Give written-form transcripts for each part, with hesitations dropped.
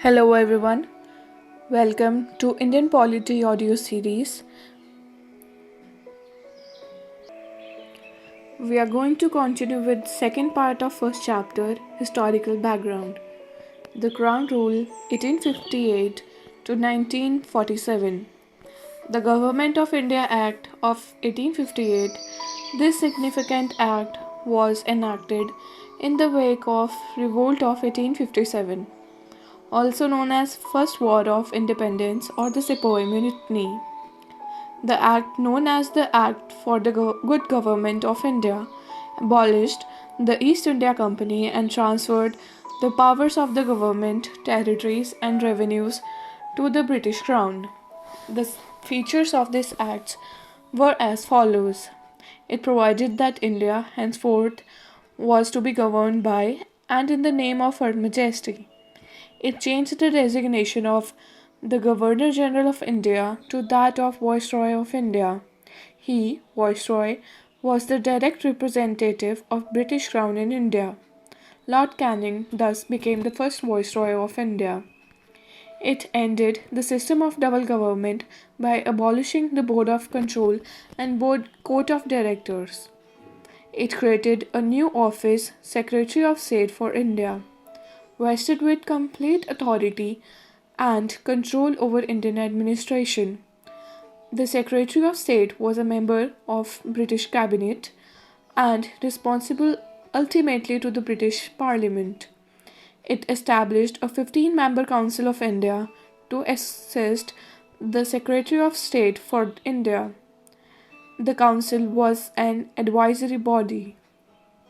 Hello everyone, welcome to Indian Polity audio series. We are going to continue with second part of first chapter, historical background. The Crown Rule 1858 to 1947. The Government of India Act of 1858. This significant act was enacted in the wake of revolt of 1857, also known as First War of Independence or the Sepoy Mutiny. The act, known as the Act for the Good Government of India, abolished the East India Company and transferred the powers of the government, territories, and revenues to the British Crown. The features of this act were as follows. It provided that India henceforth was to be governed by and in the name of Her Majesty. It changed the designation of the Governor General of India to that of Viceroy of India. He, Viceroy, was the direct representative of British Crown in India. Lord Canning thus became the first Viceroy of India. It ended the system of double government by abolishing the Board of Control and Court of Directors. It created a new office, Secretary of State for India, vested with complete authority and control over Indian administration. The Secretary of State was a member of British Cabinet and responsible ultimately to the British Parliament. It established a 15-member Council of India to assist the Secretary of State for India. The council was an advisory body.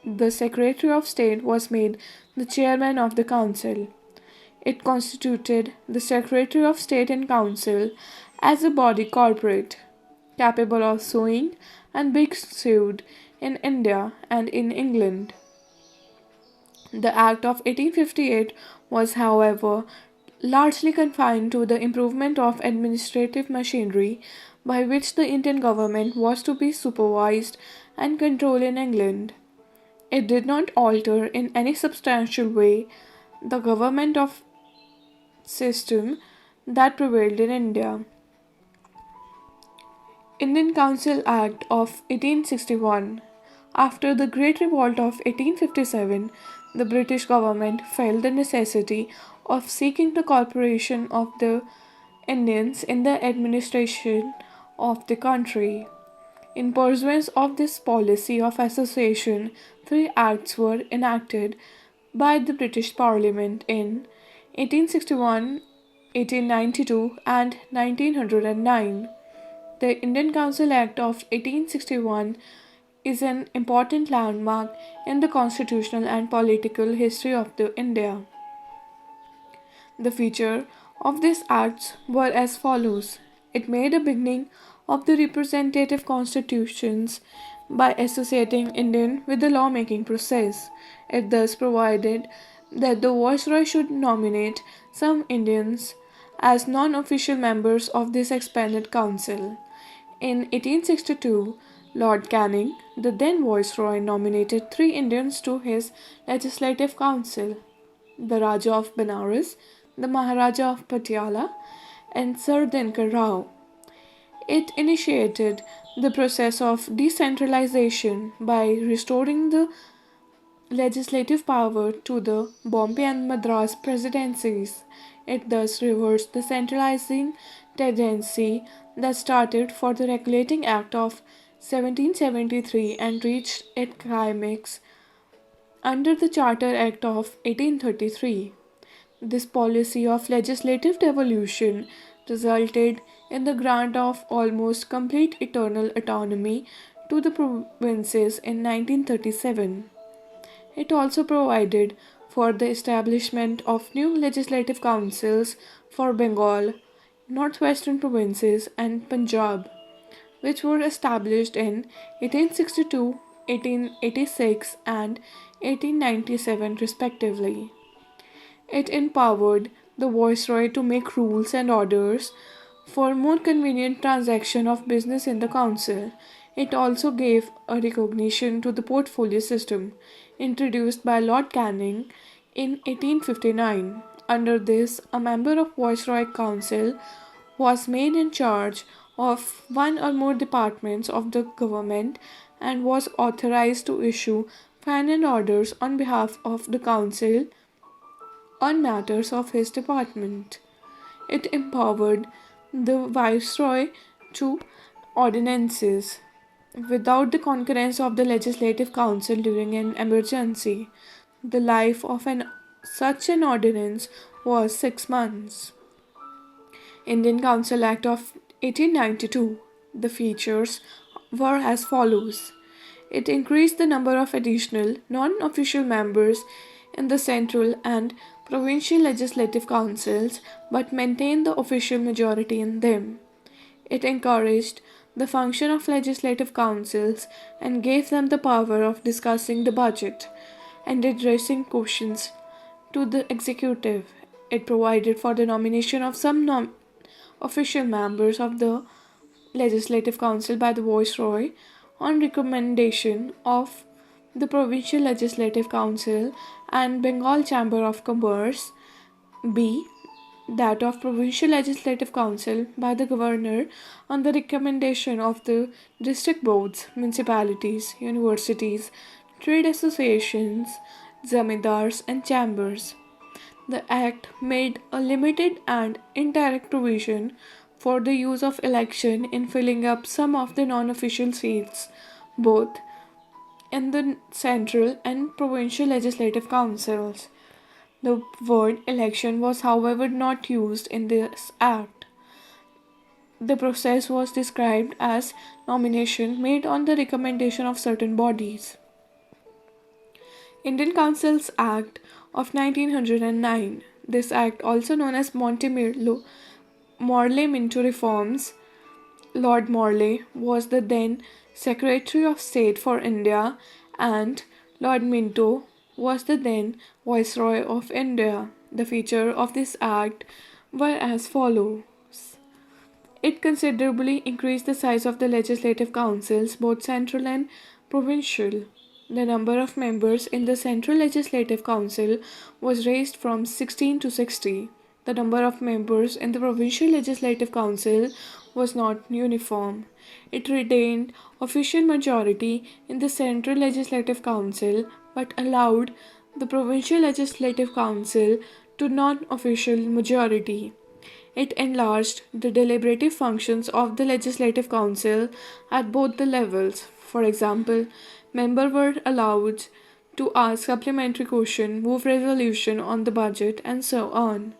The Secretary of State was made the chairman of the council. It constituted the Secretary of State and Council as a body corporate, capable of suing and being sued in India and in England. The Act of 1858 was, however, largely confined to the improvement of administrative machinery by which the Indian government was to be supervised and controlled in England. It did not alter in any substantial way the government of system that prevailed in India. Indian Council Act of 1861. After the Great Revolt of 1857, the British government felt the necessity of seeking the cooperation of the Indians in the administration of the country. In pursuance of this policy of association, three acts were enacted by the British Parliament in 1861, 1892, and 1909. The Indian Council Act of 1861 is an important landmark in the constitutional and political history of India. The feature of these acts were as follows. It made a beginning of the representative constitutions by associating Indian with the lawmaking process. It thus provided that the Viceroy should nominate some Indians as non-official members of this expanded council. In 1862, Lord Canning, the then Viceroy, nominated three Indians to his legislative council: the Raja of Benares, the Maharaja of Patiala, and Sir Dinkar Rao. It initiated the process of decentralization by restoring the legislative power to the Bombay and Madras presidencies. It thus reversed the centralizing tendency that started for the Regulating Act of 1773 and reached its climax under the Charter Act of 1833. This policy of legislative devolution resulted in the grant of almost complete eternal autonomy to the provinces in 1937. It also provided for the establishment of new legislative councils for Bengal, northwestern provinces, and Punjab, which were established in 1862, 1886, and 1897 respectively. It empowered the Viceroy to make rules and orders for more convenient transaction of business in the council. It also gave a recognition to the portfolio system introduced by Lord Canning in 1859. Under this, a member of Viceroy Council was made in charge of one or more departments of the government and was authorized to issue final orders on behalf of the council on matters of his department. It empowered the viceroy to ordinances without the concurrence of the legislative council during an emergency. The life of such an ordinance was 6 months. Indian Council Act of 1892. The features were as follows. It increased the number of additional non-official members in the central and provincial legislative councils but maintained the official majority in them. It encouraged the function of legislative councils and gave them the power of discussing the budget and addressing questions to the executive. It provided for the nomination of some official members of the Legislative Council by the Viceroy on recommendation of the Provincial Legislative Council and Bengal Chamber of Commerce. B. That of Provincial Legislative Council by the Governor on the recommendation of the district boards, municipalities, universities, trade associations, zamindars, and chambers. The Act made a limited and indirect provision for the use of election in filling up some of the non-official seats, both in the central and provincial legislative councils. The word election was, however, not used in this Act. The process was described as nomination made on the recommendation of certain bodies. Indian Councils Act of 1909. This act, also known as Morley-Minto Reforms, Lord Morley was the then Secretary of State for India and Lord Minto was the then Viceroy of India. The features of this act were as follows. It considerably increased the size of the legislative councils, both central and provincial. The number of members in the Central Legislative Council was raised from 16 to 60. The number of members in the Provincial Legislative Council was not uniform. It retained official majority in the Central Legislative Council but allowed the Provincial Legislative Council to non-official majority. It enlarged the deliberative functions of the Legislative Council at both the levels. For example, members were allowed to ask supplementary questions, move resolution on the budget, and so on.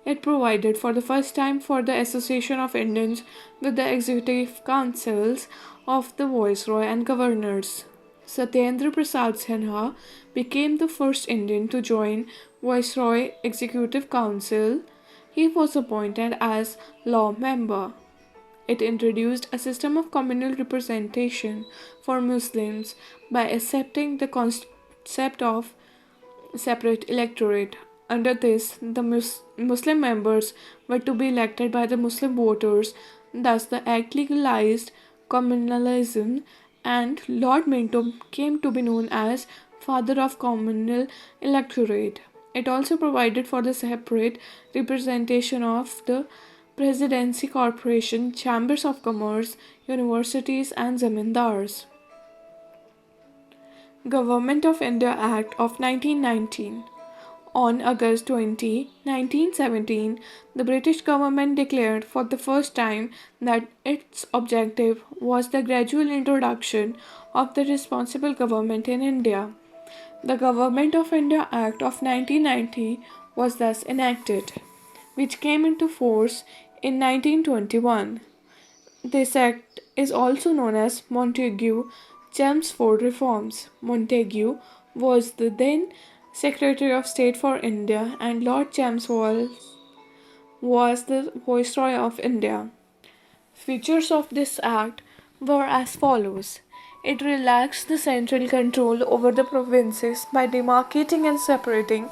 It provided for the first time for the association of Indians with the executive councils of the Viceroy and governors. Satyendra Prasad Sinha became the first Indian to join Viceroy Executive Council. He was appointed as law member. It introduced a system of communal representation for Muslims by accepting the concept of separate electorate. Under this, the Muslim members were to be elected by the Muslim voters. Thus, the Act legalized communalism, and Lord Minto came to be known as father of communal electorate. It also provided for the separate representation of the Presidency Corporation, Chambers of Commerce, universities, and zamindars. Government of India Act of 1919. On August 20, 1917, the British government declared for the first time that its objective was the gradual introduction of the responsible government in India. The Government of India Act of 1990 was thus enacted, which came into force in 1921. This act is also known as Montagu-Chelmsford Reforms. Montagu was the then Secretary of State for India and Lord Chelmsford was the Viceroy of India. Features of this act were as follows. It relaxed the central control over the provinces by demarcating and separating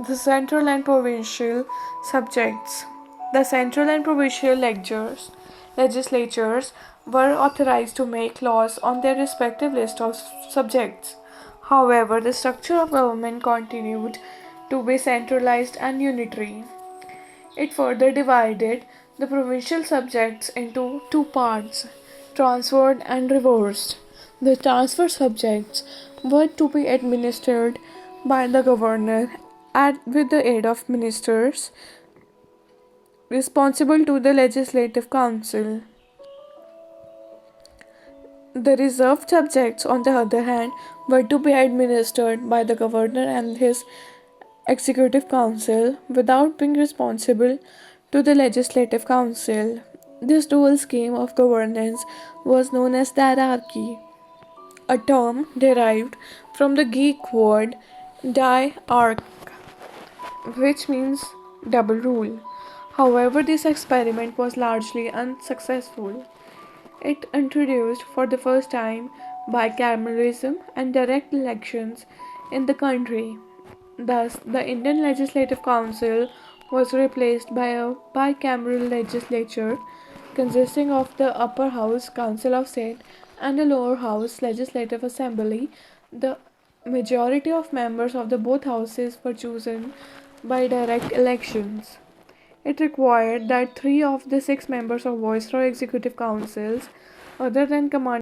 the central and provincial subjects. The central and provincial legislatures were authorized to make laws on their respective list of subjects. However, the structure of government continued to be centralized and unitary. It further divided the provincial subjects into two parts, transferred and reversed. The transferred subjects were to be administered by the governor with the aid of ministers responsible to the Legislative Council. The reserved subjects, on the other hand, were to be administered by the governor and his executive council without being responsible to the legislative council. This dual scheme of governance was known as diarchy, a term derived from the Greek word diarch, which means double rule. However, this experiment was largely unsuccessful. It introduced for the first time bicameralism and direct elections in the country. Thus, the Indian Legislative Council was replaced by a bicameral legislature consisting of the upper house Council of State and the lower house Legislative Assembly. The majority of members of the both houses were chosen by direct elections. It required that three of the six members of Viceroy executive councils, other than commanding